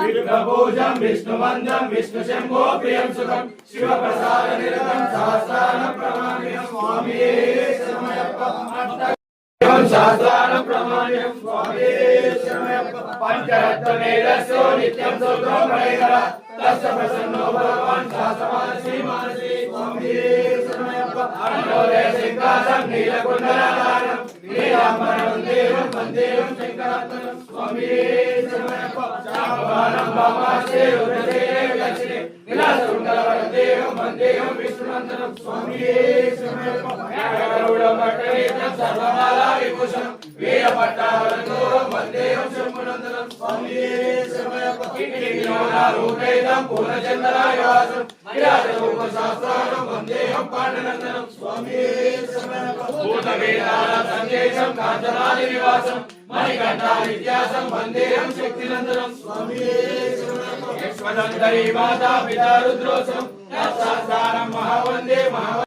विष्णुपूजं विष्णुवंदं विष्णुशंभो प्रियं सुखं शिवप्रसादनिरतं सहस्रानं प्रमाण्यं स्वामिये शरणमय्यप्पा शास्त्रानं प्रमाण्यं स्वामिये शरणमय्यप्पा पंचरत्नमेलस्यो नित्यं सूत्रं मणिधर तस्य प्रसन्नो भगवान् शास्त्रमानसी मानसी स्वामिये शरणमय्यप्पा अनोदय सिंहासनं नीलकुण्डलधारणं नीलाम्बरं देवं वन्देहं शङ्करात्मनं स्वामिये शरणमय्यप्पा चापवानं वामास्ते रुद्रदेवे दक्षिणे नीलाशृङ्गलवरदेवं वन्देहं विष्णुनन्दनं स्वामिये शरणमय्यप्पा गरुडमण्डलेतं सर्वमाला विभूषणं वीरपट्टाभरणं वन्देहं शम्भुनन्दनं स्वामिये शरणमय्यप्पा किङ्किणीयोनारूपेतं पूर्णचन्द्रायवासं विराजरूपशास्त्रानं वन्देहं पाण्डुनन्दनं स्वामिये शरणमय्यप्पा भूतवेदानां सन्देशं काञ्चनादिनिवासं मणिकण्ठानित्यासं वन्देहं शक्तिनन्दनं स्वामिये शरणमय्यप्पा यक्ष्मदन्तरी माता पिता रुद्रोऽसं